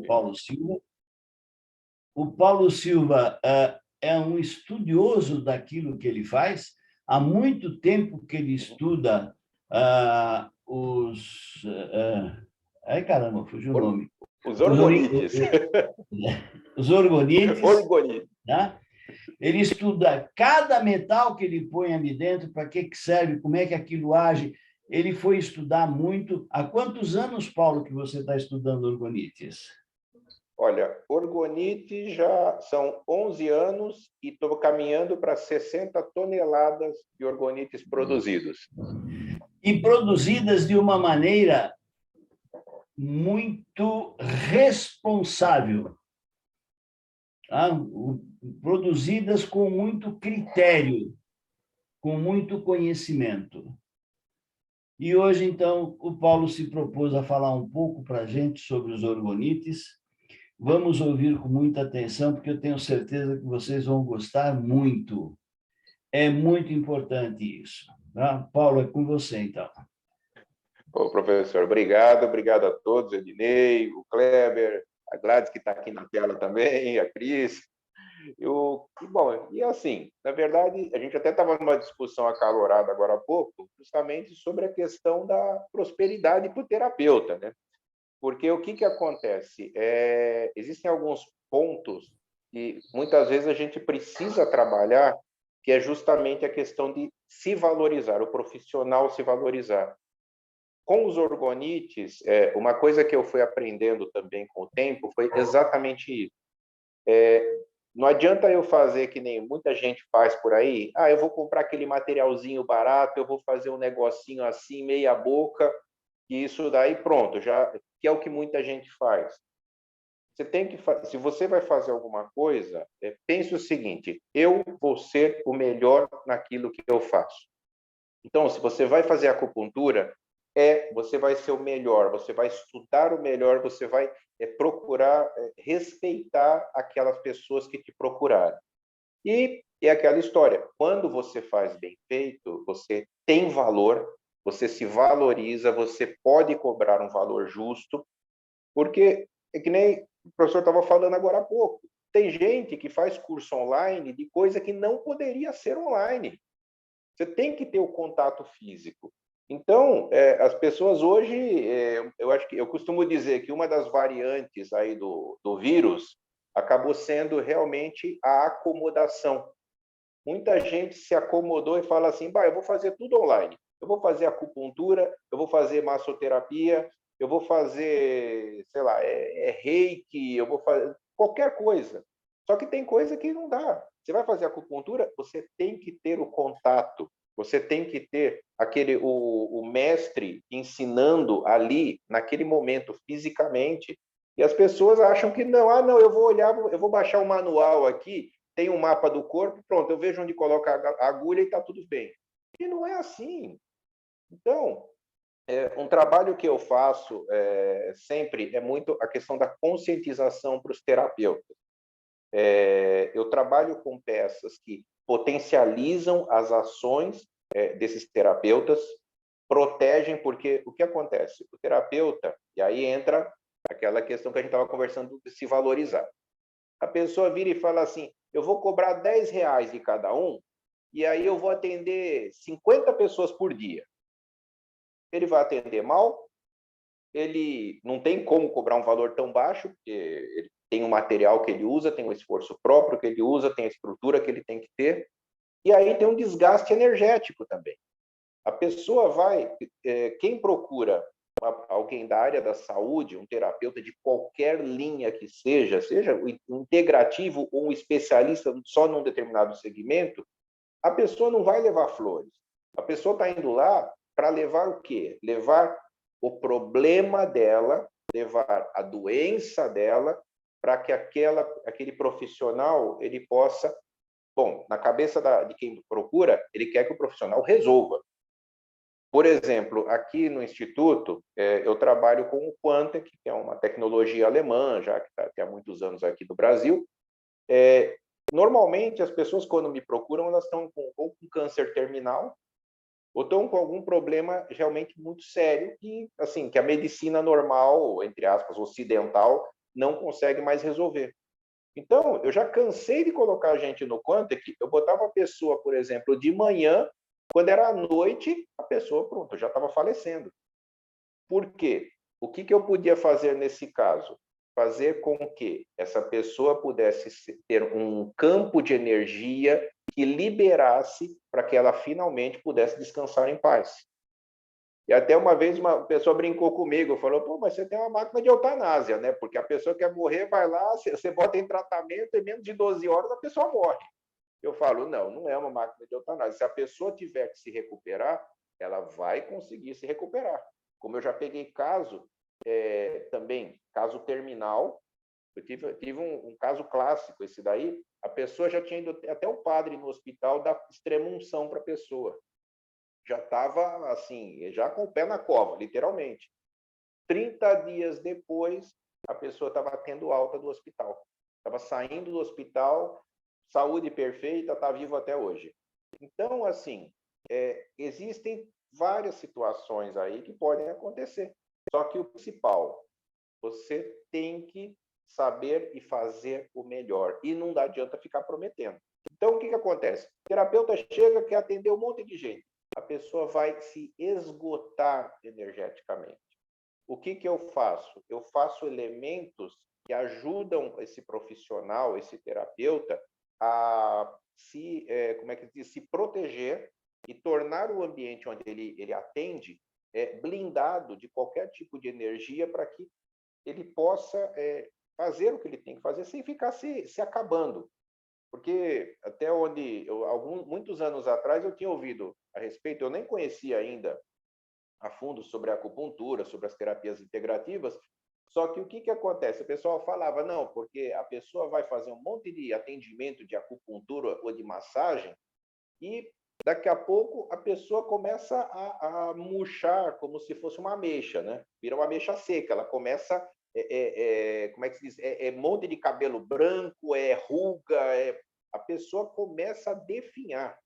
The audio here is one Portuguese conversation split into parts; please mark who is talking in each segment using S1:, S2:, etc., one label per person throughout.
S1: Paulo Silva. O Paulo Silva é um estudioso daquilo que ele faz. Há muito tempo que ele estuda os... ai, caramba, fugiu o nome.
S2: Os orgonites.
S1: Os orgonites.
S2: Orgonites.
S1: Tá? Ele estuda cada metal que ele põe ali dentro, para que serve, como é que aquilo age. Ele foi estudar muito. Há quantos anos, Paulo, que você está estudando orgonites?
S2: Olha, orgonite já são 11 anos e estou caminhando para 60 toneladas de orgonites produzidos.
S1: E produzidas de uma maneira muito responsável. Tá? Produzidas com muito critério, com muito conhecimento. E hoje, então, o Paulo se propôs a falar um pouco para a gente sobre os orgonites. Vamos ouvir com muita atenção, porque eu tenho certeza que vocês vão gostar muito. É muito importante isso. Tá? Paulo, é com você, então.
S2: Ô, professor, obrigado a todos, Ednei, o Kleber, a Gladys, que está aqui na tela também, a Cris. Bom, e assim, na verdade, a gente até estava numa discussão acalorada agora há pouco, justamente sobre a questão da prosperidade para o terapeuta, né? Porque o que acontece? Existem alguns pontos que muitas vezes a gente precisa trabalhar, que é justamente a questão de se valorizar, o profissional se valorizar. Com os orgonites, uma coisa que eu fui aprendendo também com o tempo foi exatamente isso. Não adianta eu fazer que nem muita gente faz por aí. Eu vou comprar aquele materialzinho barato, eu vou fazer um negocinho assim, meia boca, e isso daí pronto, já que é o que muita gente faz. Você tem que, se você vai fazer alguma coisa, pense o seguinte: eu vou ser o melhor naquilo que eu faço. Então, se você vai fazer acupuntura, você vai ser o melhor, você vai estudar o melhor, você vai procurar respeitar aquelas pessoas que te procuraram. E é aquela história: quando você faz bem feito, você tem valor, você se valoriza, você pode cobrar um valor justo, porque é que nem o professor estava falando agora há pouco. Tem gente que faz curso online de coisa que não poderia ser online. Você tem que ter o contato físico. Então, as pessoas hoje, eu acho que eu costumo dizer que uma das variantes aí do vírus acabou sendo realmente a acomodação. Muita gente se acomodou e fala assim: eu vou fazer tudo online. Eu vou fazer acupuntura, eu vou fazer massoterapia, eu vou fazer, sei lá, reiki, eu vou fazer qualquer coisa. Só que tem coisa que não dá. Você vai fazer acupuntura, você tem que ter o contato, você tem que ter o mestre ensinando ali, naquele momento, fisicamente. E as pessoas acham que não, eu vou olhar, eu vou baixar o manual aqui, tem um mapa do corpo, pronto, eu vejo onde coloca a agulha e está tudo bem. E não é assim. Então, um trabalho que eu faço sempre é muito a questão da conscientização para os terapeutas. Eu trabalho com peças que potencializam as ações desses terapeutas, protegem, porque o que acontece? O terapeuta, e aí entra aquela questão que a gente estava conversando de se valorizar. A pessoa vira e fala assim: eu vou cobrar R$10 de cada um, e aí eu vou atender 50 pessoas por dia. Ele vai atender mal, ele não tem como cobrar um valor tão baixo, porque ele tem o material que ele usa, tem o esforço próprio que ele usa, tem a estrutura que ele tem que ter, e aí tem um desgaste energético também. A pessoa vai, quem procura alguém da área da saúde, um terapeuta de qualquer linha que seja um integrativo ou um especialista só num determinado segmento, a pessoa não vai levar flores. A pessoa está indo lá para levar o quê? Levar o problema dela, levar a doença dela, para que aquele profissional ele possa... Bom, na cabeça de quem procura, ele quer que o profissional resolva. Por exemplo, aqui no Instituto, eu trabalho com o Quantec, que é uma tecnologia alemã, já que está há muitos anos aqui no Brasil. Normalmente, as pessoas, quando me procuram, elas estão ou com câncer terminal, ou estão com algum problema realmente muito sério, que a medicina normal, entre aspas, ocidental, não consegue mais resolver. Então, eu já cansei de colocar a gente no Quantic, eu botava a pessoa, por exemplo, de manhã, quando era à noite, a pessoa, pronto, já estava falecendo. Por quê? O que eu podia fazer nesse caso? Fazer com que essa pessoa pudesse ter um campo de energia que liberasse para que ela finalmente pudesse descansar em paz. E até uma vez uma pessoa brincou comigo, falou, pô, mas você tem uma máquina de eutanásia, né? Porque a pessoa quer morrer, vai lá, você bota em tratamento, em menos de 12 horas a pessoa morre. Eu falo, não, não é uma máquina de eutanásia. Se a pessoa tiver que se recuperar, ela vai conseguir se recuperar. Como eu já peguei caso, também, caso terminal, eu tive um caso clássico, esse daí, a pessoa já tinha ido, até o padre no hospital dar extrema-unção para a pessoa. Já estava, assim, já com o pé na cova, literalmente. 30 dias depois, a pessoa estava tendo alta do hospital. Estava saindo do hospital, saúde perfeita, está vivo até hoje. Então, assim, existem várias situações aí que podem acontecer. Só que o principal, você tem que saber e fazer o melhor. E não adianta ficar prometendo. Então, o que acontece? O terapeuta chega, quer atender um monte de gente. A pessoa vai se esgotar energeticamente. O que eu faço? Eu faço elementos que ajudam esse profissional, esse terapeuta, a se, como é que diz, se proteger e tornar o ambiente onde ele atende blindado de qualquer tipo de energia para que ele possa fazer o que ele tem que fazer sem ficar se acabando. Porque até onde, muitos anos atrás, eu tinha ouvido a respeito, eu nem conhecia ainda a fundo sobre a acupuntura, sobre as terapias integrativas, só que o que acontece? O pessoal falava, não, porque a pessoa vai fazer um monte de atendimento de acupuntura ou de massagem e daqui a pouco a pessoa começa a murchar como se fosse uma ameixa, né? Vira uma ameixa seca, ela começa, como é que se diz? Monte de cabelo branco, ruga, a pessoa começa a definhar.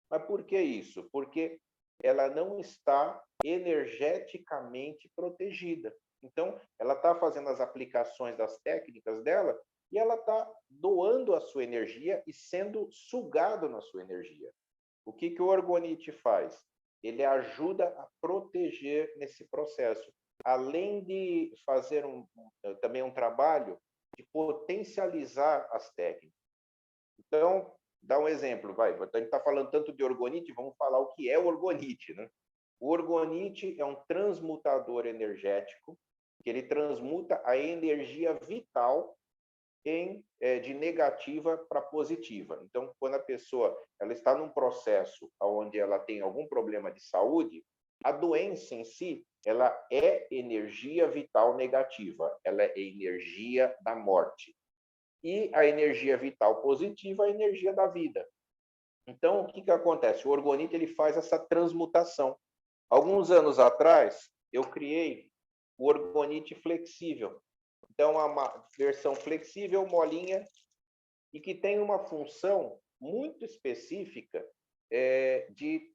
S2: Mas por que isso? Porque ela não está energeticamente protegida. Então, ela está fazendo as aplicações das técnicas dela e ela está doando a sua energia e sendo sugado na sua energia. O que o orgonite faz? Ele ajuda a proteger nesse processo, além de fazer também um trabalho de potencializar as técnicas. Então, dá um exemplo, vai. A gente está falando tanto de orgonite, vamos falar o que é o orgonite, né? O orgonite é um transmutador energético que ele transmuta a energia vital de negativa para positiva. Então, quando a pessoa ela está num processo onde ela tem algum problema de saúde, a doença em si ela é energia vital negativa, ela é energia da morte. E a energia vital positiva é a energia da vida. Então, o que acontece? O orgonite ele faz essa transmutação. Alguns anos atrás, eu criei o orgonite flexível. Então, é uma versão flexível, molinha, e que tem uma função muito específica de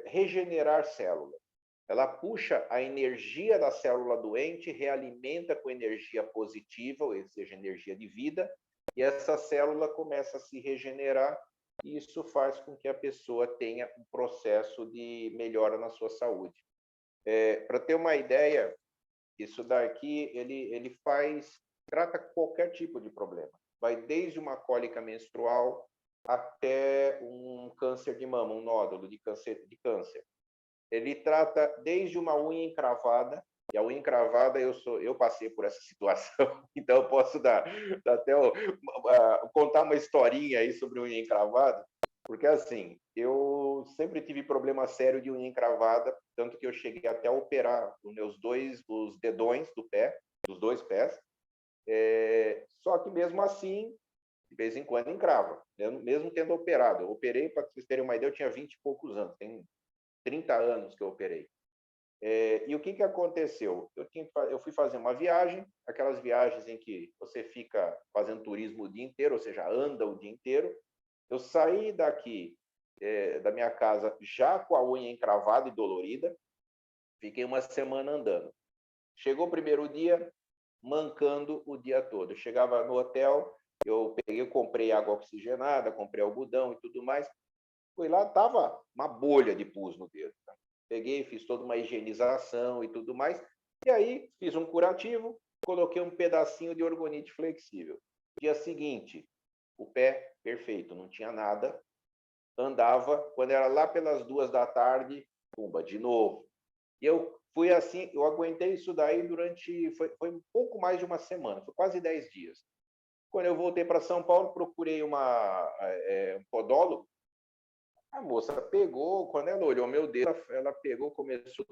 S2: regenerar células. Ela puxa a energia da célula doente, realimenta com energia positiva, ou seja, energia de vida, e essa célula começa a se regenerar, e isso faz com que a pessoa tenha um processo de melhora na sua saúde. Para ter uma ideia, isso daqui, ele trata qualquer tipo de problema. Vai desde uma cólica menstrual até um câncer de mama, um nódulo de câncer. Ele trata desde uma unha encravada, e a unha encravada eu passei por essa situação, então eu posso contar uma historinha aí sobre unha encravada, porque assim, eu sempre tive problema sério de unha encravada, tanto que eu cheguei até a operar os dedões do pé, dos dois pés, só que mesmo assim, de vez em quando encrava, mesmo tendo operado. Eu operei, para vocês terem uma ideia, eu tinha 20 e poucos anos, tem 30 anos que eu operei. E o que aconteceu? Eu fui fazer uma viagem, aquelas viagens em que você fica fazendo turismo o dia inteiro, ou seja, anda o dia inteiro. Eu saí daqui, da minha casa, já com a unha encravada e dolorida, fiquei uma semana andando. Chegou o primeiro dia, mancando o dia todo. Eu chegava no hotel, eu comprei água oxigenada, comprei algodão e tudo mais. Fui lá, tava uma bolha de pus no dedo. Tá? Peguei, fiz toda uma higienização e tudo mais. E aí, fiz um curativo, coloquei um pedacinho de orgonite flexível. Dia seguinte, o pé perfeito, não tinha nada. Andava, quando era lá pelas 2 da tarde, pumba, de novo. E eu fui assim, eu aguentei isso daí foi um pouco mais de uma semana, foi quase 10 dias. Quando eu voltei para São Paulo, procurei um podólogo. A moça pegou, quando ela olhou meu dedo, ela pegou, começou,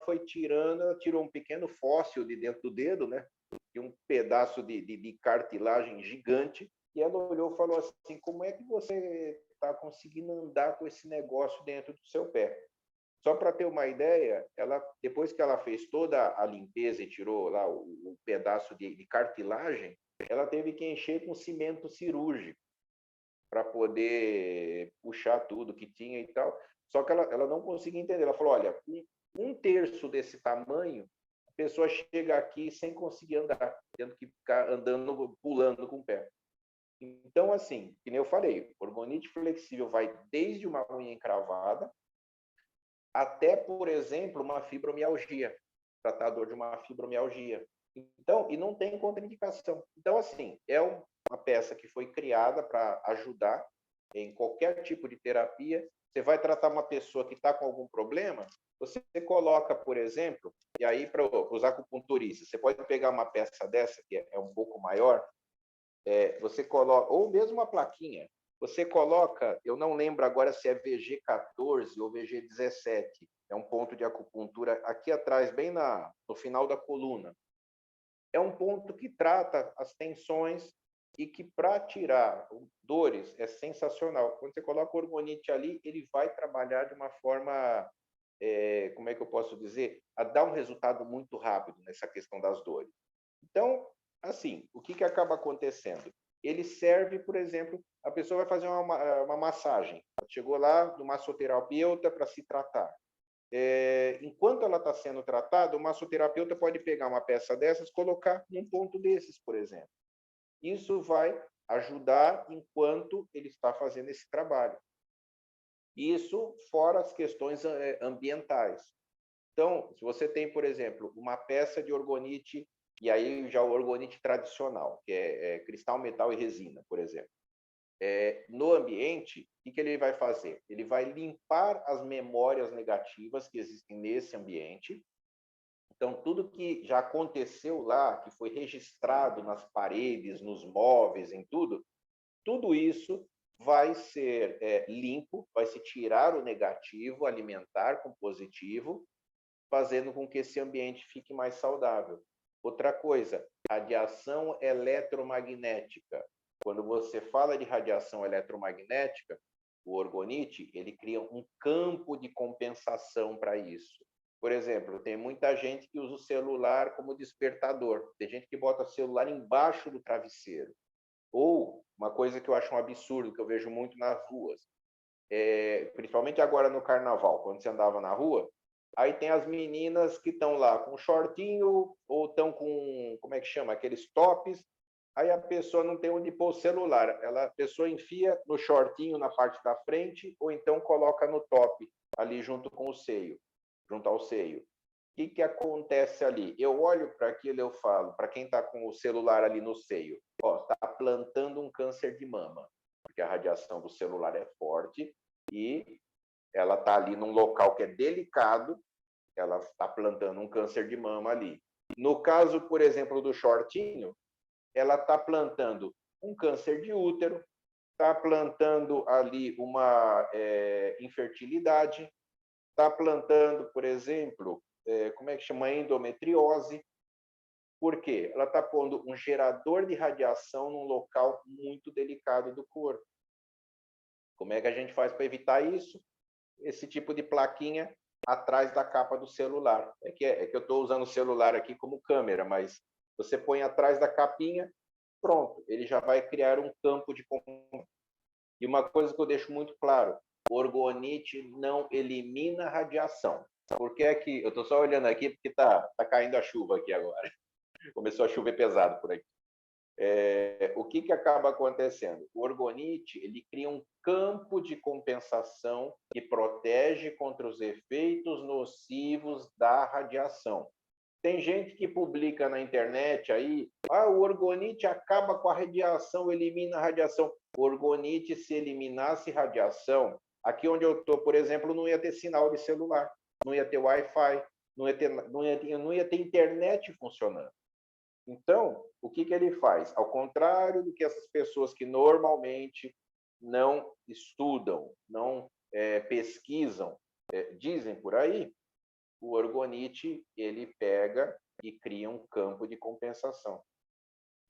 S2: foi tirando, ela tirou um pequeno fóssil de dentro do dedo, né? E um pedaço de cartilagem gigante. E ela olhou e falou assim: como é que você está conseguindo andar com esse negócio dentro do seu pé? Só para ter uma ideia, ela, depois que ela fez toda a limpeza e tirou lá o pedaço de cartilagem, ela teve que encher com cimento cirúrgico para poder puxar tudo que tinha e tal. Só que ela não conseguia entender. Ela falou: olha, um terço desse tamanho, a pessoa chega aqui sem conseguir andar, tendo que ficar andando, pulando com o pé. Então, assim, que nem eu falei, orgonite flexível vai desde uma unha encravada até, por exemplo, uma fibromialgia, tratador de uma fibromialgia. Então, e não tem contraindicação. Então, assim, é uma peça que foi criada para ajudar em qualquer tipo de terapia. Você vai tratar uma pessoa que está com algum problema, você coloca, por exemplo, e aí para os acupunturistas, você pode pegar uma peça dessa, que é um pouco maior, você coloca, ou mesmo uma plaquinha, você coloca, eu não lembro agora se é VG14 ou VG17, é um ponto de acupuntura aqui atrás, bem no final da coluna. É um ponto que trata as tensões e que, para tirar dores, é sensacional. Quando você coloca o orgonite ali, ele vai trabalhar de uma forma, como é que eu posso dizer, a dar um resultado muito rápido nessa questão das dores. Então, assim, o que acaba acontecendo? Ele serve, por exemplo, a pessoa vai fazer uma massagem. Chegou lá do massoterapeuta para se tratar. Enquanto ela está sendo tratada, o massoterapeuta pode pegar uma peça dessas e colocar num ponto desses, por exemplo. Isso vai ajudar enquanto ele está fazendo esse trabalho. Isso fora as questões ambientais. Então, se você tem, por exemplo, uma peça de orgonite, e aí já o orgonite tradicional, que é cristal, metal e resina, por exemplo. No ambiente, o que ele vai fazer? Ele vai limpar as memórias negativas que existem nesse ambiente. Então, tudo que já aconteceu lá, que foi registrado nas paredes, nos móveis, em tudo isso vai ser limpo, vai se tirar o negativo, alimentar com positivo, fazendo com que esse ambiente fique mais saudável. Outra coisa, radiação eletromagnética. Quando você fala de radiação eletromagnética, o orgonite, ele cria um campo de compensação para isso. Por exemplo, tem muita gente que usa o celular como despertador. Tem gente que bota o celular embaixo do travesseiro. Ou, uma coisa que eu acho um absurdo, que eu vejo muito nas ruas, principalmente agora no carnaval, quando você andava na rua, aí tem as meninas que estão lá com shortinho ou estão com, como é que chama, aqueles tops. Aí a pessoa não tem onde pôr o celular. A pessoa enfia no shortinho na parte da frente ou então coloca no top, ali junto com o seio, junto ao seio. O que acontece ali? Eu olho para aquilo e eu falo, para quem está com o celular ali no seio, está plantando um câncer de mama, porque a radiação do celular é forte e ela está ali num local que é delicado, ela está plantando um câncer de mama ali. No caso, por exemplo, do shortinho, ela está plantando um câncer de útero, está plantando ali uma infertilidade, está plantando, por exemplo, como é que chama? Endometriose. Por quê? Ela está pondo um gerador de radiação num local muito delicado do corpo. Como é que a gente faz para evitar isso? Esse tipo de plaquinha atrás da capa do celular. É que eu estou usando o celular aqui como câmera, mas você põe atrás da capinha, pronto, ele já vai criar um campo de... E uma coisa que eu deixo muito claro, o orgonite não elimina radiação. Por que é que... Eu estou só olhando aqui porque tá caindo a chuva aqui agora. Começou a chover pesado por aqui. O que acaba acontecendo? O orgonite ele cria um campo de compensação que protege contra os efeitos nocivos da radiação. Tem gente que publica na internet aí, o orgonite acaba com a radiação, elimina a radiação. O orgonite, se eliminasse radiação, aqui onde eu estou, por exemplo, não ia ter sinal de celular, não ia ter Wi-Fi, não ia ter internet funcionando. Então, o que ele faz? Ao contrário do que essas pessoas que normalmente não estudam, não pesquisam, dizem por aí, o orgonite ele pega e cria um campo de compensação.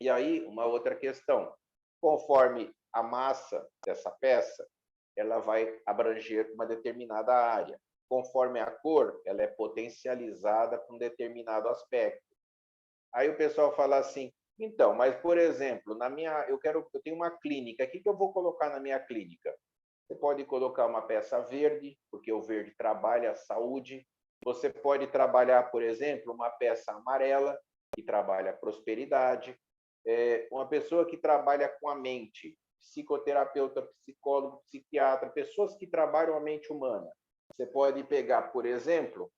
S2: E aí, uma outra questão, conforme a massa dessa peça, ela vai abranger uma determinada área. Conforme a cor, ela é potencializada para um determinado aspecto. Aí o pessoal fala assim, então, mas, por exemplo, eu tenho uma clínica, o que eu vou colocar na minha clínica? Você pode colocar uma peça verde, porque o verde trabalha a saúde. Você pode trabalhar, por exemplo, uma peça amarela, que trabalha a prosperidade. Uma pessoa que trabalha com a mente, psicoterapeuta, psicólogo, psiquiatra, pessoas que trabalham a mente humana. Você pode pegar, por exemplo,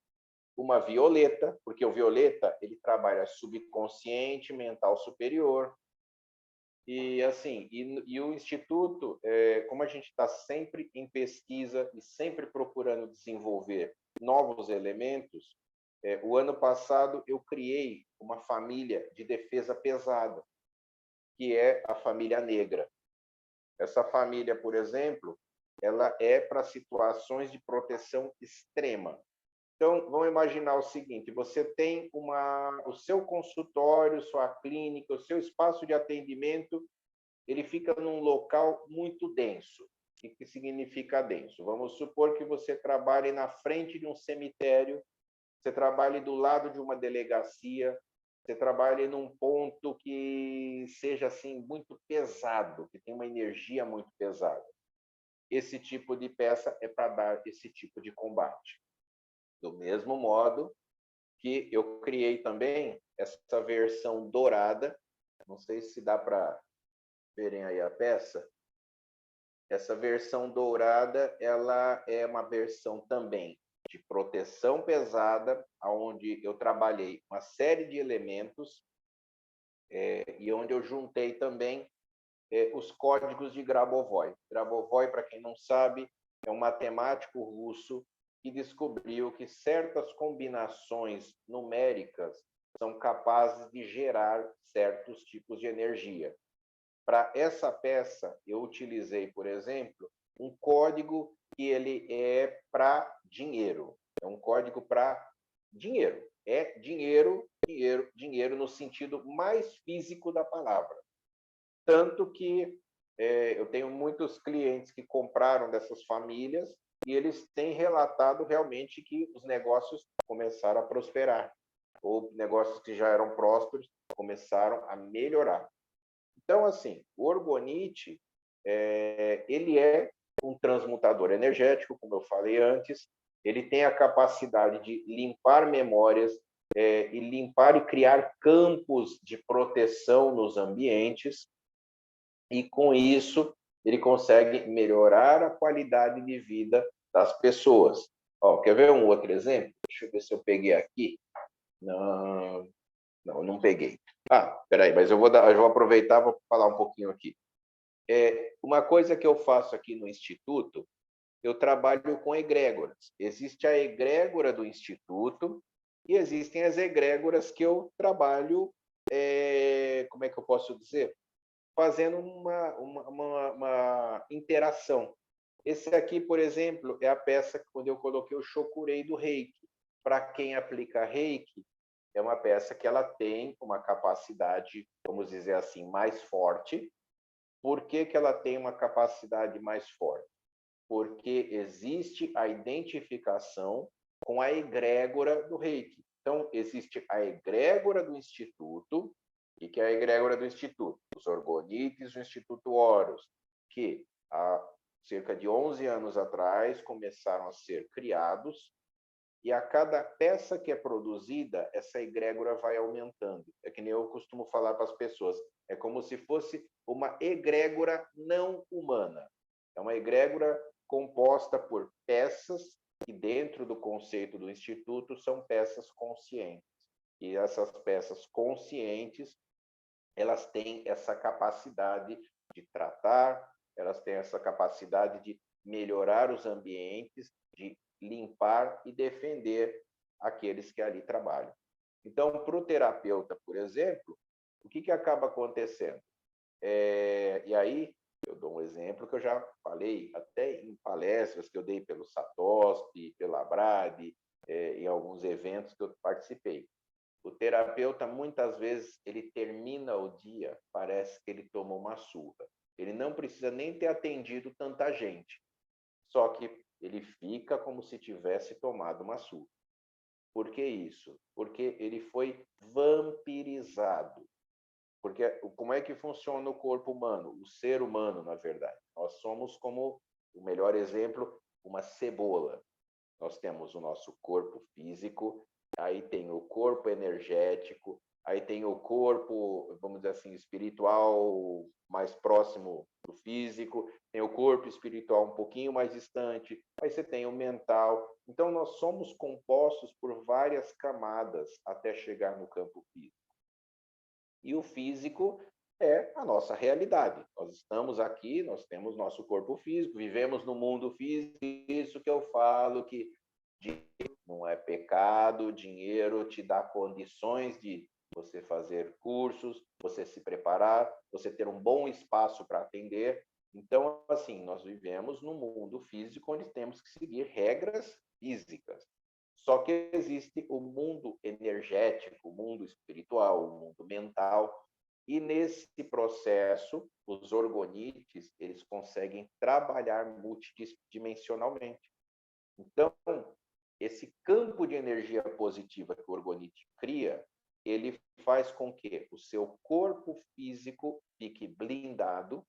S2: uma violeta, porque o violeta ele trabalha subconsciente, mental superior. E assim, e o Instituto, como a gente está sempre em pesquisa e sempre procurando desenvolver novos elementos, o ano passado eu criei uma família de defesa pesada, que é a família negra. Essa família, por exemplo, ela é para situações de proteção extrema. Então, vamos imaginar o seguinte, você tem o seu consultório, sua clínica, o seu espaço de atendimento, ele fica num local muito denso. O que significa denso? Vamos supor que você trabalhe na frente de um cemitério, você trabalhe do lado de uma delegacia, você trabalhe num ponto que seja assim muito pesado, que tem uma energia muito pesada. Esse tipo de peça é para dar esse tipo de combate. Do mesmo modo que eu criei também essa versão dourada, não sei se dá para verem aí a peça. Essa versão dourada, ela é uma versão também de proteção pesada, onde eu trabalhei uma série de elementos e onde eu juntei também os códigos de Grabovoi. Grabovoi, para quem não sabe, é um matemático russo que descobriu que certas combinações numéricas são capazes de gerar certos tipos de energia. Para essa peça, eu utilizei, por exemplo, um código que ele é para dinheiro. É um código para dinheiro. É dinheiro, dinheiro, dinheiro no sentido mais físico da palavra. Tanto que eu tenho muitos clientes que compraram dessas famílias e eles têm relatado realmente que os negócios começaram a prosperar, ou negócios que já eram prósperos começaram a melhorar. Então, assim, o orgonite, ele é um transmutador energético, como eu falei antes, ele tem a capacidade de limpar memórias e limpar e criar campos de proteção nos ambientes, e com isso ele consegue melhorar a qualidade de vida das pessoas. Quer ver um outro exemplo? Deixa eu ver se eu peguei aqui. Não peguei. Peraí, mas eu vou aproveitar e vou falar um pouquinho aqui. Uma coisa que eu faço aqui no Instituto, eu trabalho com egrégoras. Existe a egrégora do Instituto e existem as egrégoras que eu trabalho, como é que eu posso dizer? Fazendo uma interação. Esse aqui, por exemplo, é a peça quando eu coloquei o Shokurei do Reiki. Para quem aplica Reiki, é uma peça que ela tem uma capacidade, vamos dizer assim, mais forte. Por que ela tem uma capacidade mais forte? Porque existe a identificação com a egrégora do Reiki. Então, existe a egrégora do Instituto. O que é a egrégora do Instituto? Os orgonites do Instituto Horus, que há cerca de 11 anos atrás começaram a ser criados e a cada peça que é produzida, essa egrégora vai aumentando. É que nem eu costumo falar para as pessoas, é como se fosse uma egrégora não humana. É uma egrégora composta por peças que, dentro do conceito do Instituto, são peças conscientes. E essas peças conscientes, elas têm essa capacidade de tratar, elas têm essa capacidade de melhorar os ambientes, de limpar e defender aqueles que ali trabalham. Então, para o terapeuta, por exemplo, o que acaba acontecendo? E aí, eu dou um exemplo que eu já falei até em palestras que eu dei pelo Satosp, pela Abrad, em alguns eventos que eu participei. O terapeuta, muitas vezes, ele termina o dia, parece que ele tomou uma surra. Ele não precisa nem ter atendido tanta gente, só que ele fica como se tivesse tomado uma surra. Por que isso? Porque ele foi vampirizado. Porque como é que funciona o corpo humano? O ser humano, na verdade. Nós somos como, o melhor exemplo, uma cebola. Nós temos o nosso corpo físico, aí tem o corpo energético, aí tem o corpo, vamos dizer assim, espiritual mais próximo do físico, tem o corpo espiritual um pouquinho mais distante, aí você tem o mental. Então, nós somos compostos por várias camadas até chegar no campo físico. E o físico é a nossa realidade. Nós estamos aqui, nós temos nosso corpo físico, vivemos no mundo físico, isso que eu falo que não é pecado, o dinheiro te dá condições de você fazer cursos, você se preparar, você ter um bom espaço para atender. Então, assim, nós vivemos no mundo físico onde temos que seguir regras físicas. Só que existe o mundo energético, o mundo espiritual, o mundo mental, e nesse processo, os orgonites, eles conseguem trabalhar multidimensionalmente. Então, esse campo de energia positiva que o orgonite cria, ele faz com que o seu corpo físico fique blindado,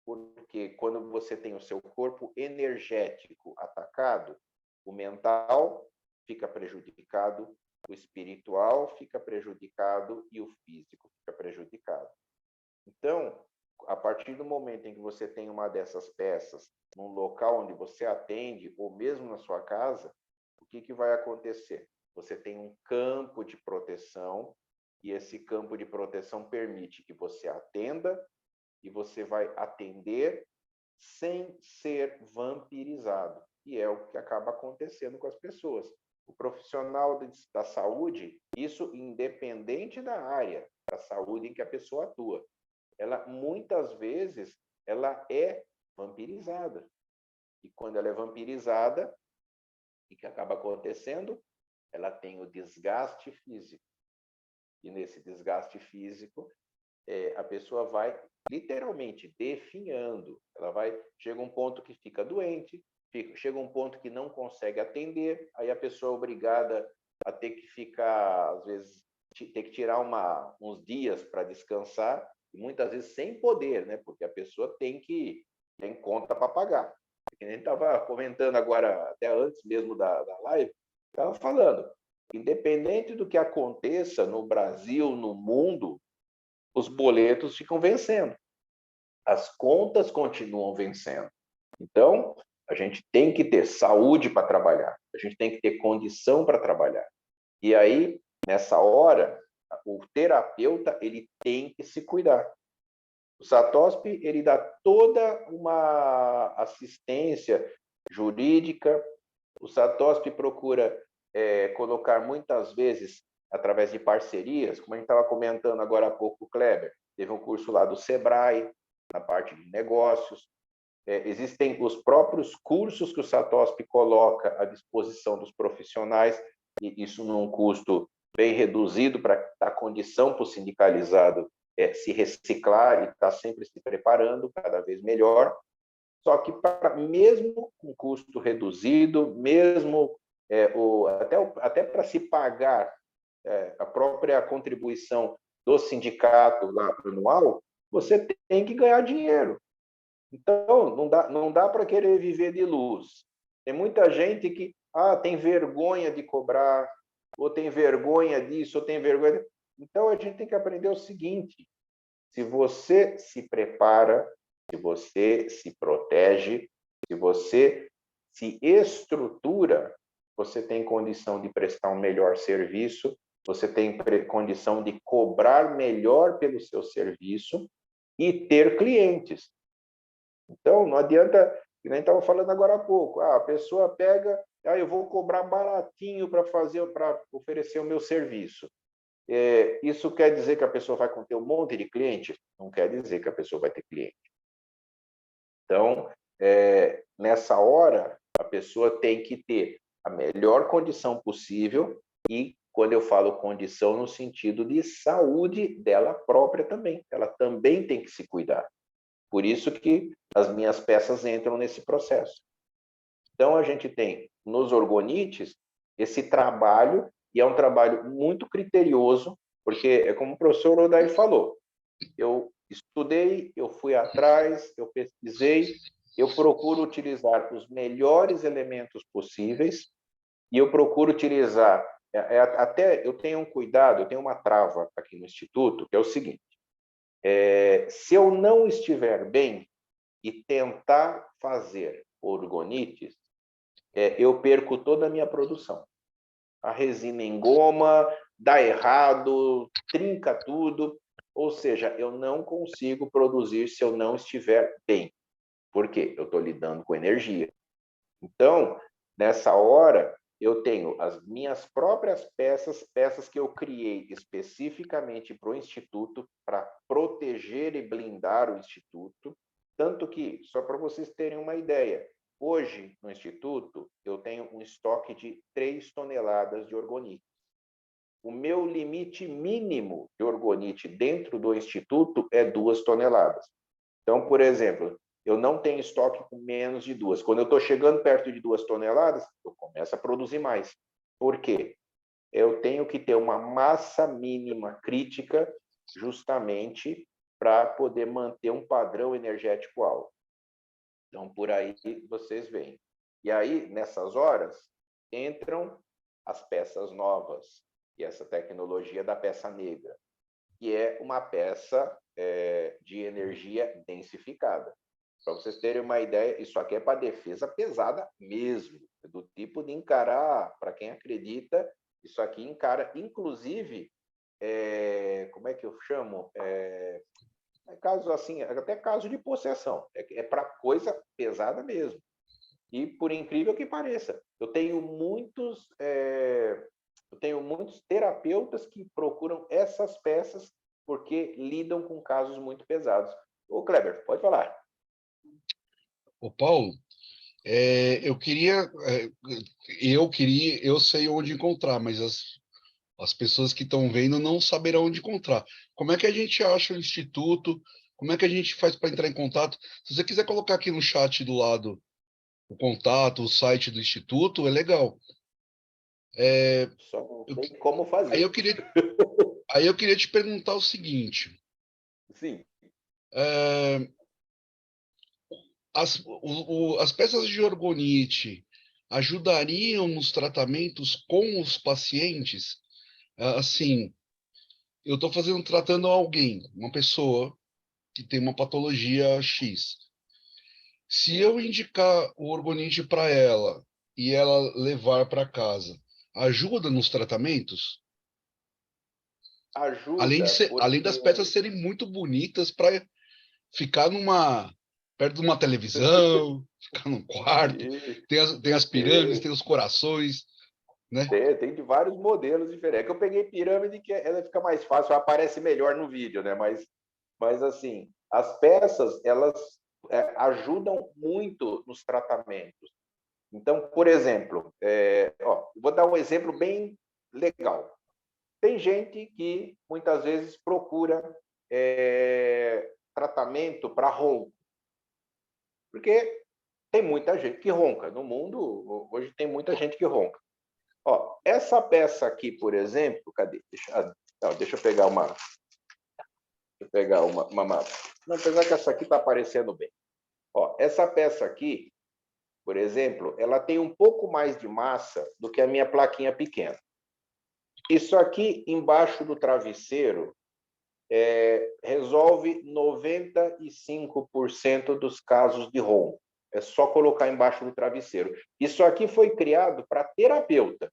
S2: porque quando você tem o seu corpo energético atacado, o mental fica prejudicado, o espiritual fica prejudicado e o físico fica prejudicado. Então, a partir do momento em que você tem uma dessas peças num local onde você atende, ou mesmo na sua casa, o que vai acontecer? Você tem um campo de proteção, e esse campo de proteção permite que você atenda, e você vai atender sem ser vampirizado. E é o que acaba acontecendo com as pessoas. O profissional da saúde, isso independente da área da saúde em que a pessoa atua, ela muitas vezes ela é vampirizada. E quando ela é vampirizada, o que acaba acontecendo? Ela tem o desgaste físico. E nesse desgaste físico, a pessoa vai literalmente definhando. Chega um ponto que fica doente, chega um ponto que não consegue atender, aí a pessoa é obrigada a ter que ficar, às vezes, ter que tirar uns dias para descansar, e muitas vezes sem poder, né? Porque a pessoa tem conta para pagar. Que a gente estava comentando agora, até antes mesmo da live, estava falando, independente do que aconteça no Brasil, no mundo, os boletos ficam vencendo. As contas continuam vencendo. Então, a gente tem que ter saúde para trabalhar, a gente tem que ter condição para trabalhar. E aí, nessa hora, o terapeuta ele tem que se cuidar. O Satosp ele dá toda uma assistência jurídica. O Satosp procura colocar muitas vezes através de parcerias, como a gente estava comentando agora há pouco, o Kleber, teve um curso lá do Sebrae, na parte de negócios. Existem os próprios cursos que o Satosp coloca à disposição dos profissionais, e isso num custo bem reduzido para dar condição para o sindicalizado se reciclar e estar sempre se preparando cada vez melhor. Só que mesmo com custo reduzido, mesmo até para se pagar a própria contribuição do sindicato lá anual, você tem que ganhar dinheiro. Então, não dá para querer viver de luz. Tem muita gente que, Ah, tem vergonha de cobrar, ou tem vergonha disso, ou tem vergonha... Então, a gente tem que aprender o seguinte: se você se prepara, se você se protege, se você se estrutura, você tem condição de prestar um melhor serviço, você tem condição de cobrar melhor pelo seu serviço e ter clientes. Então, não adianta, que nem estava falando agora há pouco, a pessoa pega, eu vou cobrar baratinho para oferecer o meu serviço. Isso quer dizer que a pessoa vai ter um monte de clientes? Não quer dizer que a pessoa vai ter cliente. Então, nessa hora, a pessoa tem que ter a melhor condição possível e, quando eu falo condição, no sentido de saúde dela própria também. Ela também tem que se cuidar. Por isso que as minhas peças entram nesse processo. Então, a gente tem nos orgonites esse trabalho, e é um trabalho muito criterioso, porque é como o professor Odair falou, eu estudei, eu fui atrás, eu pesquisei, eu procuro utilizar os melhores elementos possíveis, e eu procuro utilizar, até eu tenho um cuidado, eu tenho uma trava aqui no Instituto, que é o seguinte, se eu não estiver bem e tentar fazer orgonites, eu perco toda a minha produção. A resina engoma, dá errado, trinca tudo, ou seja, eu não consigo produzir se eu não estiver bem. Por quê? Eu estou lidando com energia. Então, nessa hora, eu tenho as minhas próprias peças que eu criei especificamente para o Instituto, para proteger e blindar o Instituto. Tanto que, só para vocês terem uma ideia, hoje no Instituto eu tenho um estoque de 3 toneladas de orgonite. O meu limite mínimo de orgonite dentro do Instituto é 2 toneladas. Então, por exemplo, eu não tenho estoque com menos de 2. Quando eu estou chegando perto de 2 toneladas, eu começo a produzir mais. Por quê? Eu tenho que ter uma massa mínima crítica justamente para poder manter um padrão energético alto. Então, por aí vocês veem. E aí, nessas horas, entram as peças novas, e essa tecnologia da peça negra, que é uma peça de energia densificada. Para vocês terem uma ideia, isso aqui é para defesa pesada mesmo, do tipo de encarar, para quem acredita, isso aqui encara, inclusive, como é que eu chamo? Caso assim, até caso de possessão, para coisa pesada mesmo. E por incrível que pareça, eu tenho muitos terapeutas que procuram essas peças porque lidam com casos muito pesados. Ô, Kleber, pode falar.
S3: Ô, Paulo, eu sei onde encontrar, mas as pessoas que estão vendo não saberão onde encontrar. Como é que a gente acha o Instituto? Como é que a gente faz para entrar em contato? Se você quiser colocar aqui no chat do lado o contato, o site do Instituto, é legal.
S2: Só não sei como fazer.
S3: Aí eu queria te perguntar o seguinte.
S2: Sim.
S3: As peças de orgonite ajudariam nos tratamentos com os pacientes? Assim, eu estou tratando alguém, uma pessoa que tem uma patologia X. Se eu indicar o orgonite para ela e ela levar para casa, ajuda nos tratamentos?
S2: Ajuda,
S3: Além das peças
S2: porque...
S3: serem muito bonitas para ficar perto de uma televisão, ficar num quarto, tem as pirâmides, tem os corações, né?
S2: Tem de vários modelos diferentes. É que eu peguei pirâmide que ela fica mais fácil, aparece melhor no vídeo, né? Mas assim, as peças, elas ajudam muito nos tratamentos. Então, por exemplo, vou dar um exemplo bem legal. Tem gente que muitas vezes procura tratamento para ronco, porque tem muita gente que ronca. No mundo, hoje tem muita gente que ronca. Essa peça aqui, por exemplo, cadê? Deixa eu pegar uma... Não, apesar que essa aqui está aparecendo bem. Essa peça aqui, por exemplo, ela tem um pouco mais de massa do que a minha plaquinha pequena. Isso aqui embaixo do travesseiro resolve 95% dos casos de ronco. É só colocar embaixo do travesseiro. Isso aqui foi criado para terapeuta.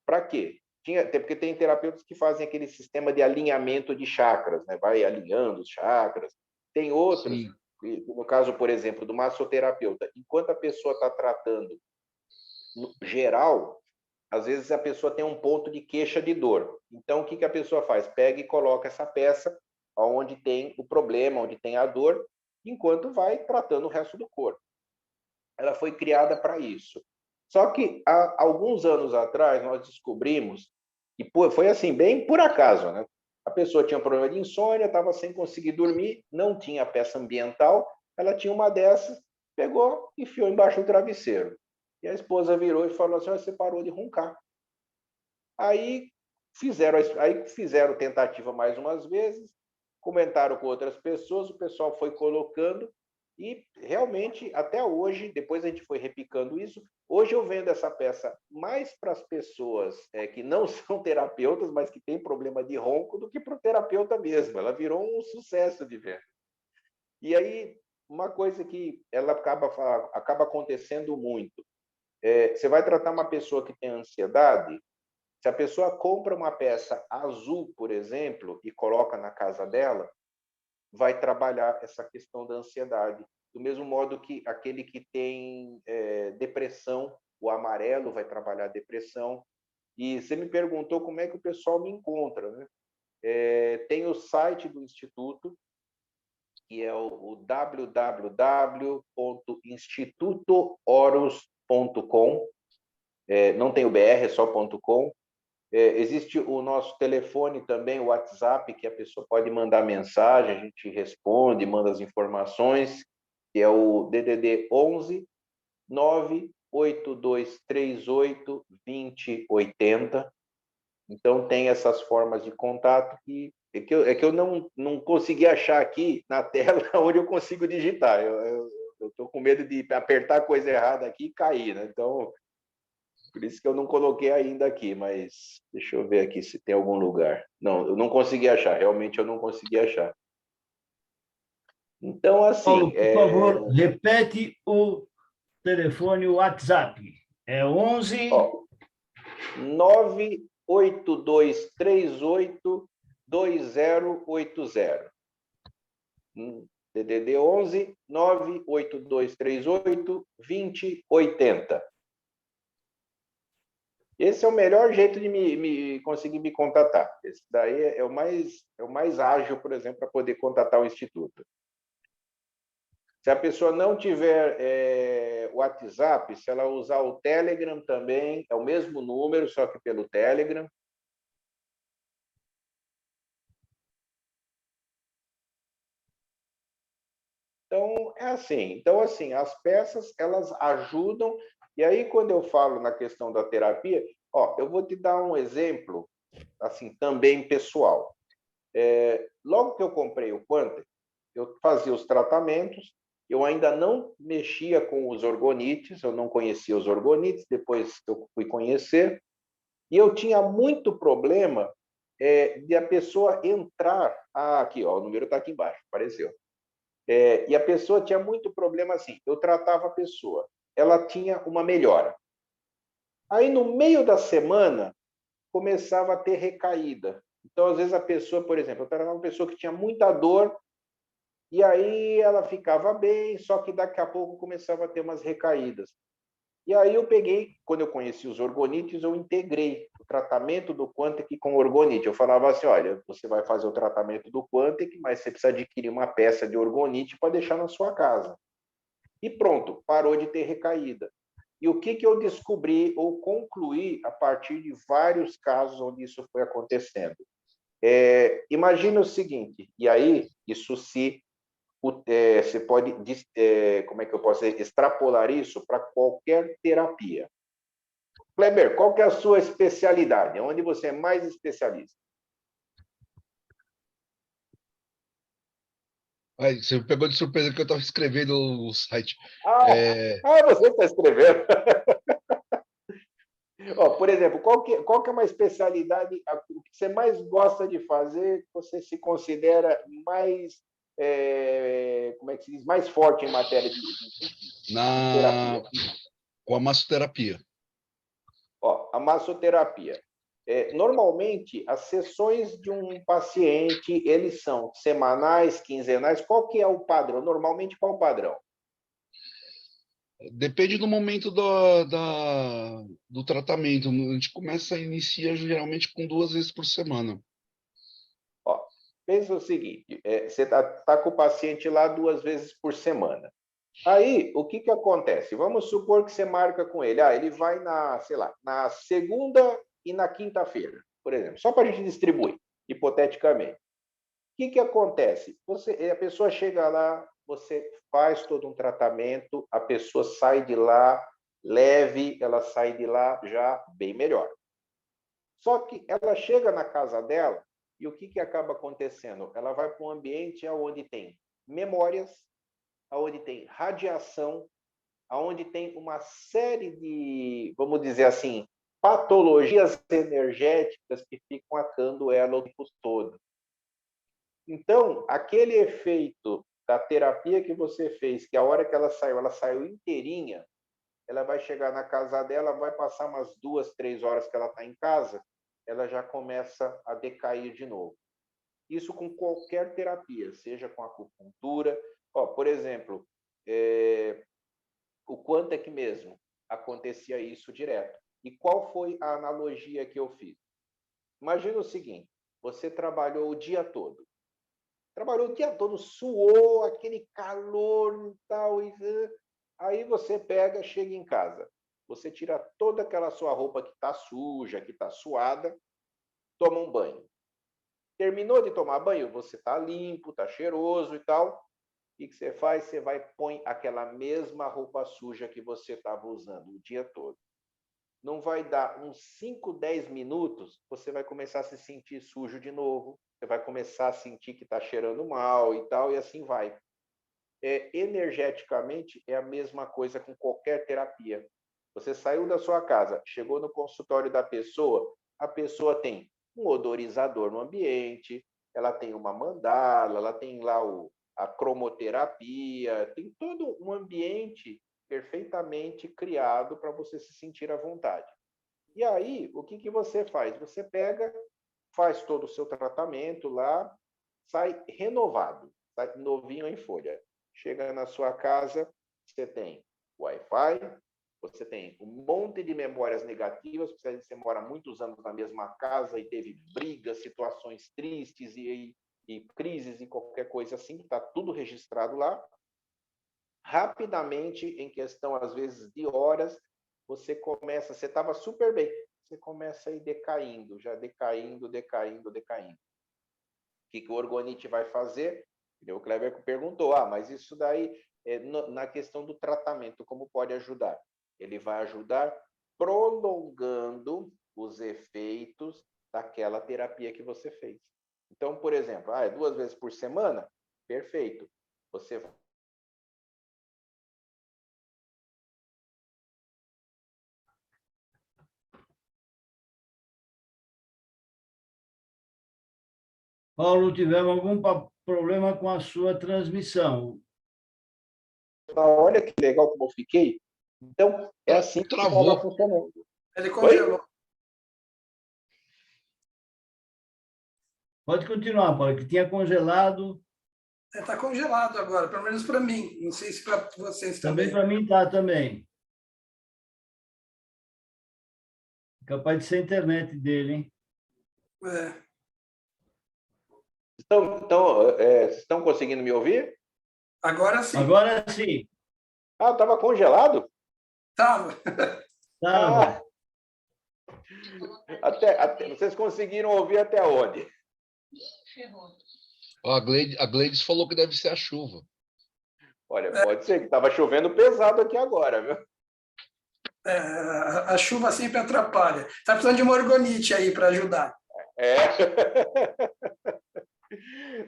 S2: Para quê? Porque tem terapeutas que fazem aquele sistema de alinhamento de chakras, né? Vai alinhando os chakras. Tem outros,
S3: Sim.
S2: no caso, por exemplo, do massoterapeuta, enquanto a pessoa está tratando no geral, às vezes a pessoa tem um ponto de queixa de dor. Então, o que a pessoa faz? Pega e coloca essa peça onde tem o problema, onde tem a dor, enquanto vai tratando o resto do corpo. Ela foi criada para isso. Só que há alguns anos atrás nós descobrimos, e foi assim, bem por acaso, né? A pessoa tinha um problema de insônia, estava sem conseguir dormir, não tinha peça ambiental, ela tinha uma dessas, pegou e enfiou embaixo do travesseiro. E a esposa virou e falou assim: você parou de roncar. Aí fizeram tentativa mais umas vezes, comentaram com outras pessoas, o pessoal foi colocando, e realmente, até hoje, depois a gente foi repicando isso, hoje eu vendo essa peça mais para as pessoas que não são terapeutas, mas que têm problema de ronco, do que para o terapeuta mesmo. Ela virou um sucesso de venda. E aí, uma coisa que ela acaba acontecendo muito, você vai tratar uma pessoa que tem ansiedade, se a pessoa compra uma peça azul, por exemplo, e coloca na casa dela, vai trabalhar essa questão da ansiedade. Do mesmo modo que aquele que tem depressão, o amarelo vai trabalhar a depressão. E você me perguntou como é que o pessoal me encontra, né? Tem o site do Instituto, que é o www.institutohorus.com. Não tem o BR, é só .com. Existe o nosso telefone também, o WhatsApp, que a pessoa pode mandar mensagem, a gente responde, manda as informações, que é o DDD 11 98238 2080. Então, tem essas formas de contato que eu não consegui achar aqui na tela onde eu consigo digitar. Eu estou com medo de apertar a coisa errada aqui e cair, né? Então, por isso que eu não coloquei ainda aqui, mas deixa eu ver aqui se tem algum lugar. Não, eu não consegui achar, realmente eu não consegui achar. Então,
S1: Paulo,
S2: assim...
S1: por favor, repete o telefone, o WhatsApp. É 11...
S2: 98238 2080. DDD 11 98238 2080. Esse é o melhor jeito de conseguir me contatar. Esse daí é o mais ágil, por exemplo, para poder contatar o Instituto. Se a pessoa não tiver WhatsApp, se ela usar o Telegram também, é o mesmo número, só que pelo Telegram. Então, Então, assim, as peças, elas ajudam. E aí, quando eu falo na questão da terapia, eu vou te dar um exemplo, assim, também pessoal. Logo que eu comprei o Quantic, eu fazia os tratamentos, eu ainda não mexia com os orgonites, eu não conhecia os orgonites, depois eu fui conhecer, e eu tinha muito problema de a pessoa entrar... aqui, o número está aqui embaixo, apareceu. E a pessoa tinha muito problema assim, eu tratava a pessoa, ela tinha uma melhora. Aí, no meio da semana, começava a ter recaída. Então, às vezes, a pessoa, por exemplo, eu tratava uma pessoa que tinha muita dor, e aí ela ficava bem, só que daqui a pouco começava a ter umas recaídas. E aí eu peguei, quando eu conheci os orgonites, eu integrei o tratamento do Quantic com o orgonite. Eu falava assim, olha, você vai fazer o tratamento do Quantic, mas você precisa adquirir uma peça de orgonite para deixar na sua casa. E pronto, parou de ter recaída. E o que eu descobri ou concluí a partir de vários casos onde isso foi acontecendo? Imagina o seguinte, e aí isso você pode, como é que eu posso dizer, extrapolar isso para qualquer terapia. Kleber, qual que é a sua especialidade? Onde você é mais especialista?
S3: Aí, você me pegou de surpresa que eu estava escrevendo o site.
S2: Ah, você está escrevendo. Ó, por exemplo, qual que é uma especialidade, o que você mais gosta de fazer, que você se considera mais, como é que se diz, mais forte em matéria de terapia?
S3: Com a massoterapia.
S2: Ó, a massoterapia. Normalmente, as sessões de um paciente, eles são semanais, quinzenais, qual que é o padrão? Normalmente, qual o padrão?
S3: Depende do momento do tratamento. A gente inicia geralmente com 2 vezes por semana.
S2: Ó, pensa o seguinte, você está com o paciente lá 2 vezes por semana. Aí, o que acontece? Vamos supor que você marca com ele. Ele vai sei lá, na segunda e na quinta-feira, por exemplo, só para a gente distribuir, hipoteticamente. O que acontece? A pessoa chega lá, você faz todo um tratamento, a pessoa sai de lá leve, ela sai de lá já bem melhor. Só que ela chega na casa dela e o que acaba acontecendo? Ela vai para um ambiente onde tem memórias, onde tem radiação, onde tem uma série de, vamos dizer assim, patologias energéticas que ficam atacando ela o tempo todo. Então, aquele efeito da terapia que você fez, que a hora que ela saiu inteirinha, ela vai chegar na casa dela, vai passar umas 2, 3 horas que ela está em casa, ela já começa a decair de novo. Isso com qualquer terapia, seja com acupuntura. Por exemplo, o Quantec mesmo acontecia isso direto. E qual foi a analogia que eu fiz? Imagina o seguinte, você trabalhou o dia todo, suou, aquele calor e tal, aí você chega em casa, você tira toda aquela sua roupa que está suja, que está suada, toma um banho. Terminou de tomar banho, você está limpo, está cheiroso e tal. O que você faz? Você vai põe aquela mesma roupa suja que você estava usando o dia todo. Não vai dar uns 5, 10 minutos, você vai começar a se sentir sujo de novo, você vai começar a sentir que está cheirando mal e tal, e assim vai. Energeticamente, é a mesma coisa com qualquer terapia. Você saiu da sua casa, chegou no consultório da pessoa, a pessoa tem um odorizador no ambiente, ela tem uma mandala, ela tem lá a cromoterapia, tem todo um ambiente perfeitamente criado para você se sentir à vontade. E aí, o que você faz? Você pega, faz todo o seu tratamento lá, sai renovado, sai novinho em folha. Chega na sua casa, você tem Wi-Fi, você tem um monte de memórias negativas, porque você mora muitos anos na mesma casa e teve brigas, situações tristes e crises e qualquer coisa assim, que está tudo registrado lá. Rapidamente, em questão, às vezes, de horas, você estava super bem, você começa a ir decaindo, já decaindo. O que o orgonite vai fazer? O Kleber perguntou, mas isso daí, na questão do tratamento, como pode ajudar? Ele vai ajudar prolongando os efeitos daquela terapia que você fez. Então, por exemplo, 2 vezes por semana? Perfeito. Você
S1: Paulo, tivemos algum problema com a sua transmissão.
S2: Olha que legal como eu fiquei. Então, é assim que estava funcionando.
S4: Ele congelou.
S2: Oi?
S1: Pode continuar, Paulo, que tinha congelado.
S4: Está congelado agora, pelo menos para mim. Não sei se para vocês também.
S1: Também para mim está também. Capaz de ser a internet dele, hein?
S2: Estão conseguindo me ouvir?
S4: Agora sim.
S1: Agora sim.
S2: Estava congelado?
S4: Estava.
S2: Até, vocês conseguiram ouvir até onde?
S3: A Gleides falou que deve ser a chuva.
S2: Olha, pode ser que estava chovendo pesado aqui agora, viu?
S4: A chuva sempre atrapalha. Está precisando de uma orgonite aí para ajudar.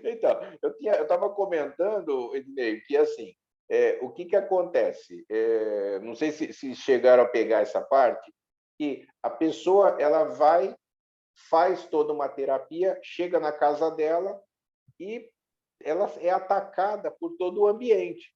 S2: Então, eu estava comentando, Ednei, que assim, o que acontece? Não sei se chegaram a pegar essa parte, que a pessoa ela vai, faz toda uma terapia, chega na casa dela e ela é atacada por todo o ambiente.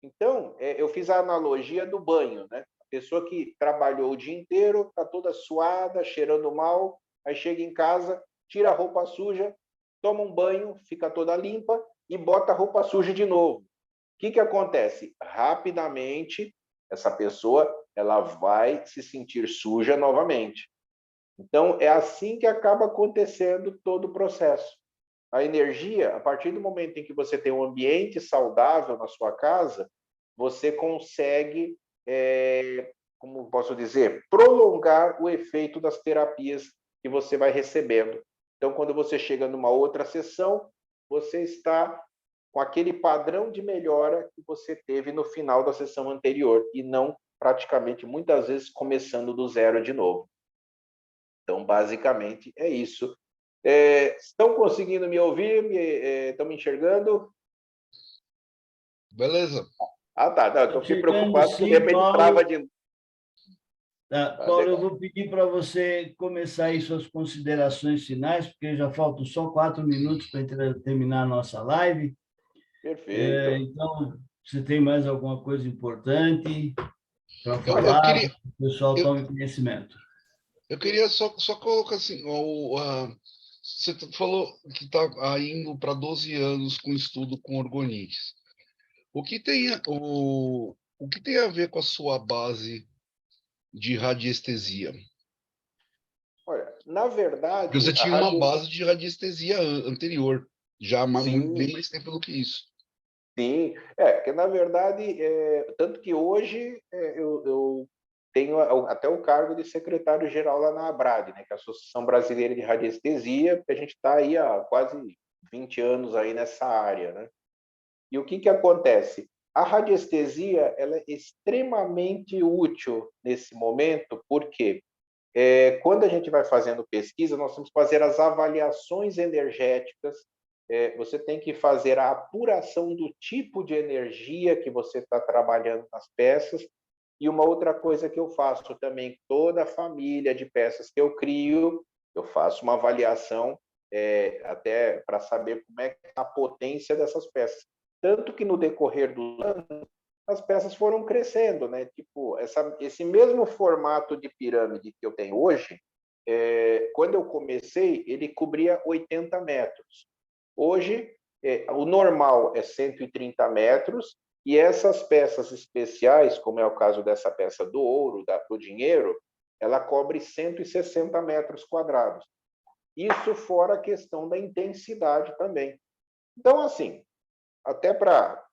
S2: Então, eu fiz a analogia do banho, né? A pessoa que trabalhou o dia inteiro, está toda suada, cheirando mal, aí chega em casa, tira a roupa suja, toma um banho, fica toda limpa e bota a roupa suja de novo. O que acontece? Rapidamente, essa pessoa ela vai se sentir suja novamente. Então, é assim que acaba acontecendo todo o processo. A energia, a partir do momento em que você tem um ambiente saudável na sua casa, você consegue, como posso dizer, prolongar o efeito das terapias que você vai recebendo. Então, quando você chega numa outra sessão, você está com aquele padrão de melhora que você teve no final da sessão anterior, e não praticamente, muitas vezes, começando do zero de novo. Então, basicamente, é isso. Estão conseguindo me ouvir? Estão me enxergando?
S3: Beleza.
S2: Ah, tá. Não, fiquei preocupado, porque de
S1: Sim,
S2: repente trava de...
S1: Tá, Paulo, eu vou pedir para você começar aí suas considerações finais, porque já faltam só 4 minutos para terminar a nossa live.
S2: Perfeito.
S1: Então, você tem mais alguma coisa importante para
S3: Eu
S1: falar?
S3: queria,
S1: O pessoal
S3: eu,
S1: tome conhecimento.
S3: eu queria só colocar assim, você falou que está indo para 12 anos com estudo com orgonites. O que tem a ver com a sua base de radiestesia?
S2: Olha, na
S3: Porque você
S2: verdade, a
S3: tinha uma
S2: radio...
S3: base de radiestesia anterior, já há bem
S2: Sim,
S3: mais tempo do que isso.
S2: sim. Porque na verdade, tanto que hoje eu tenho até o cargo de secretário-geral lá na ABRAD, né, que é a Associação Brasileira de Radiestesia, que a gente está aí há quase 20 anos aí nessa área, né? E o que acontece? A radiestesia ela é extremamente útil nesse momento, porque quando a gente vai fazendo pesquisa, nós temos que fazer as avaliações energéticas, você tem que fazer a apuração do tipo de energia que você está trabalhando nas peças, e uma outra coisa que eu faço também, toda a família de peças que eu crio, eu faço uma avaliação até para saber como é a potência dessas peças. Tanto que no decorrer do ano, as peças foram crescendo, né? Tipo, esse mesmo formato de pirâmide que eu tenho hoje, quando eu comecei, ele cobria 80 metros. Hoje, o normal é 130 metros, e essas peças especiais, como é o caso dessa peça do ouro, do dinheiro, ela cobre 160 metros quadrados. Isso fora a questão da intensidade também. Então, assim, até para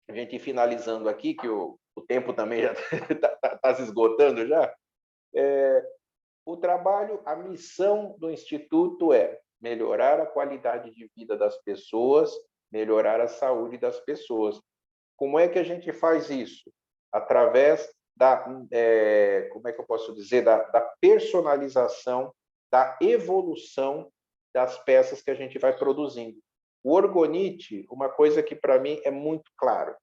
S2: a gente ir finalizando aqui, que o tempo também já está se esgotando já, o trabalho, a missão do Instituto é melhorar a qualidade de vida das pessoas, melhorar a saúde das pessoas. Como é que a gente faz isso? Através da, como é que eu posso dizer, da personalização, da evolução das peças que a gente vai produzindo. O orgonite, uma coisa que para mim é muito claro,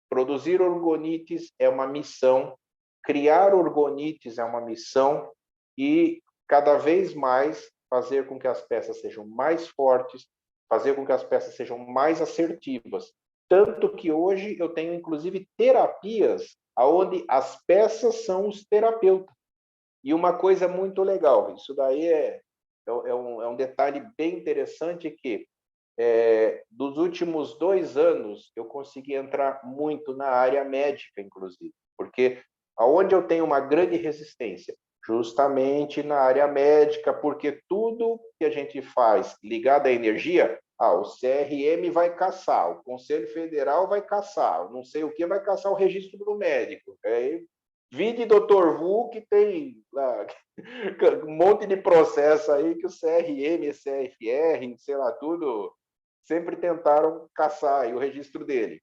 S2: produzir orgonites é uma missão, criar orgonites é uma missão, e cada vez mais fazer com que as peças sejam mais fortes, fazer com que as peças sejam mais assertivas. Tanto que hoje eu tenho, inclusive, terapias onde as peças são os terapeutas. E uma coisa muito legal, isso daí é um detalhe bem interessante, que dos últimos 2 anos, eu consegui entrar muito na área médica, inclusive, porque aonde eu tenho uma grande resistência, justamente na área médica, porque tudo que a gente faz ligado à energia, o CRM vai caçar, o Conselho Federal vai caçar, não sei o que vai caçar o registro do médico. Vide Dr. Vu, que tem um monte de processo aí que o CRM, CFR, sei lá, tudo sempre tentaram caçar aí o registro dele.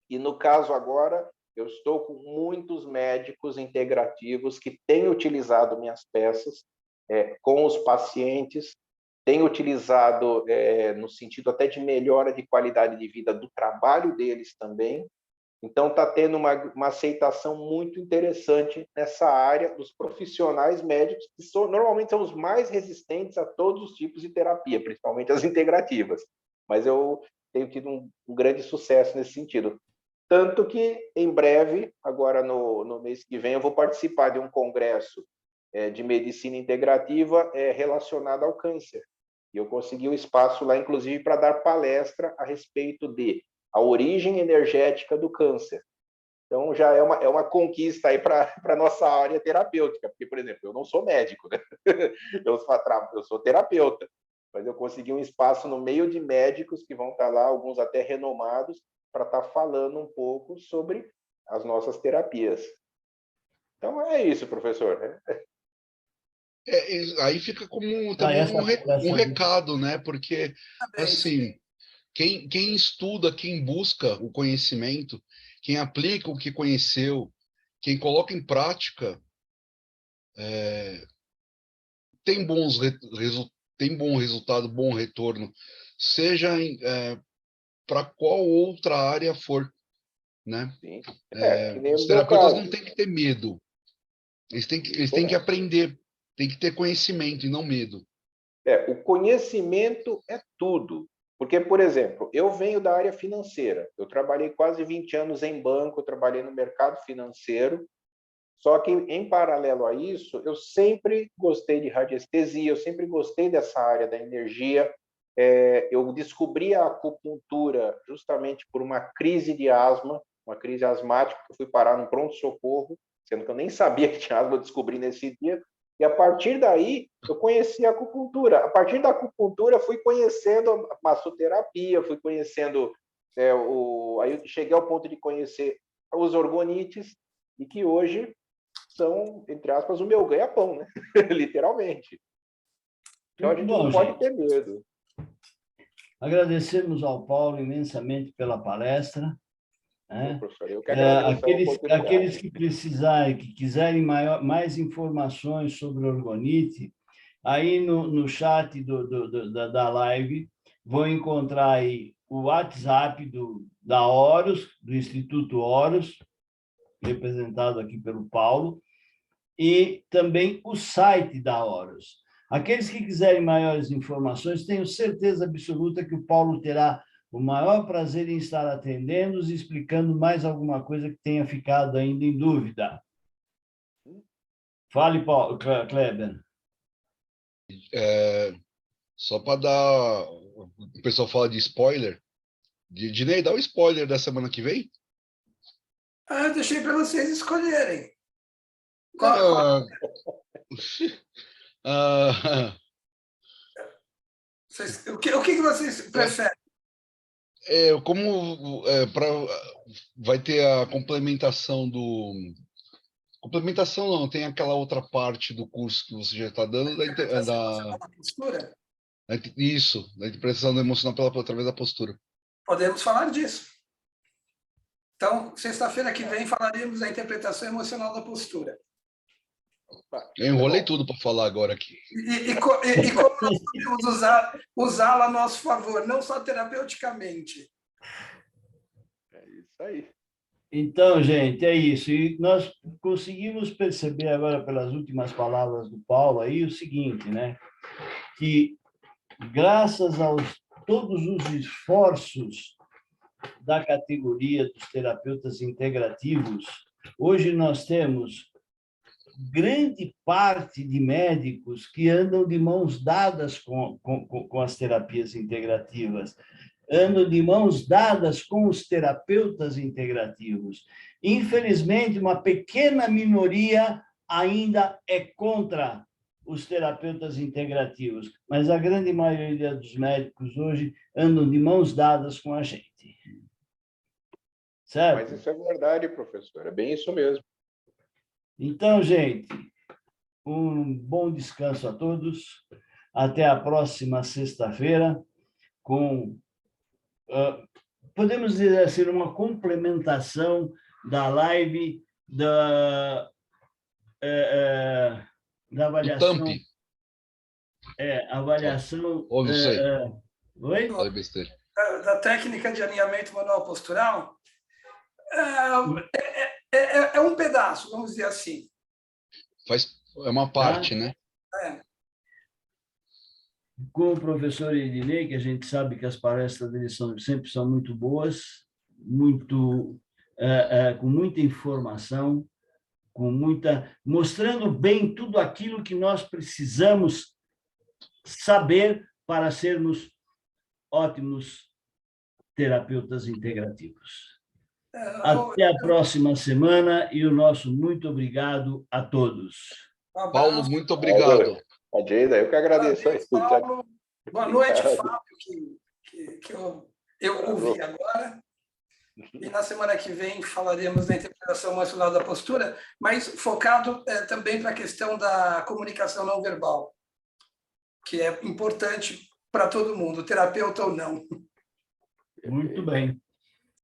S2: E no caso agora, eu estou com muitos médicos integrativos que têm utilizado minhas peças com os pacientes, tenho utilizado no sentido até de melhora de qualidade de vida do trabalho deles também. Então, está tendo uma aceitação muito interessante nessa área dos profissionais médicos, que normalmente são os mais resistentes a todos os tipos de terapia, principalmente as integrativas. Mas eu tenho tido um grande sucesso nesse sentido. Tanto que, em breve, agora no mês que vem, eu vou participar de um congresso de medicina integrativa relacionado ao câncer. E eu consegui um espaço lá, inclusive, para dar palestra a respeito de a origem energética do câncer. Então, já é uma conquista aí para a nossa área terapêutica, porque, por exemplo, eu não sou médico, né? Eu sou terapeuta, mas eu consegui um espaço no meio de médicos que vão estar lá, alguns até renomados, para estar falando um pouco sobre as nossas terapias. Então, é isso, professor, né?
S3: Aí fica como também um recado, né? Porque, assim, quem estuda, quem busca o conhecimento, quem aplica o que conheceu, quem coloca em prática, tem tem bom resultado, bom retorno, seja para qual outra área for, né?
S2: Sim. Que nem
S3: Os
S2: no meu
S3: terapeutas
S2: caso.
S3: não têm que ter medo, eles têm que aprender, têm que ter conhecimento e não medo.
S2: O conhecimento é tudo. Porque, por exemplo, eu venho da área financeira. Eu trabalhei quase 20 anos em banco, eu trabalhei no mercado financeiro. Só que, em paralelo a isso, eu sempre gostei de radiestesia, eu sempre gostei dessa área da energia. Eu descobri a acupuntura justamente por uma crise de asma, uma crise asmática, que eu fui parar no pronto-socorro, sendo que eu nem sabia que tinha asma, eu descobri nesse dia. E a partir daí, eu conheci a acupuntura. A partir da acupuntura, fui conhecendo a massoterapia, fui conhecendo... Aí eu cheguei ao ponto de conhecer os orgonites, e que hoje são, entre aspas, o meu ganha-pão, né? Literalmente. Então, a gente não pode ter medo.
S1: Agradecemos ao Paulo imensamente pela palestra.
S2: Professor, eu que agradeço
S1: Aqueles que precisarem, que quiserem mais informações sobre o orgonite, aí no chat da live vão encontrar aí o WhatsApp da Horus, do Instituto Horus, representado aqui pelo Paulo, e também o site da Horus. Aqueles que quiserem maiores informações, tenho certeza absoluta que o Paulo terá o maior prazer em estar atendendo-os e explicando mais alguma coisa que tenha ficado ainda em dúvida. Fale, Paulo, Kleber.
S3: Só para dar... O pessoal fala de spoiler. Dinei, dá um spoiler da semana que vem?
S4: Eu deixei para vocês escolherem. O que vocês preferem?
S3: Vai ter a complementação do... Complementação não, tem aquela outra parte do curso que você já está dando da
S4: postura?
S3: Isso, da interpretação emocional através da postura.
S4: Podemos falar disso. Então, sexta-feira que vem falaremos da interpretação emocional da postura.
S3: Eu enrolei tudo para falar agora aqui.
S4: E como nós podemos usá-la a nosso favor, não só terapeuticamente.
S2: É isso aí.
S1: Então, gente, é isso. E nós conseguimos perceber agora, pelas últimas palavras do Paulo, aí o seguinte, né? Que, graças a todos os esforços da categoria dos terapeutas integrativos, hoje nós temos grande parte de médicos que andam de mãos dadas com as terapias integrativas, andam de mãos dadas com os terapeutas integrativos. Infelizmente, uma pequena minoria ainda é contra os terapeutas integrativos, mas a grande maioria dos médicos hoje andam de mãos dadas com a gente. Certo?
S2: Mas isso é verdade, professor, é bem isso mesmo.
S1: Então, gente, um bom descanso a todos. Até a próxima sexta-feira com... podemos dizer assim, uma complementação da live da avaliação avaliação...
S3: Ou não sei.
S1: Oi?
S3: Falei besteira.
S4: Da técnica de alinhamento manual postural, é um pedaço, vamos dizer assim.
S3: É uma parte, né?
S1: Com o professor Ednei, que a gente sabe que as palestras dele sempre são muito boas, com muita informação, mostrando bem tudo aquilo que nós precisamos saber para sermos ótimos terapeutas integrativos. Até a próxima semana e o nosso muito obrigado a todos.
S3: Paulo, muito obrigado.
S2: Adida, eu que agradeço.
S4: Paulo. Boa noite, Fábio, que eu ouvi agora. E na semana que vem falaremos da interpretação emocional da postura, mas focado também para a questão da comunicação não verbal, que é importante para todo mundo, terapeuta ou não.
S1: Muito bem.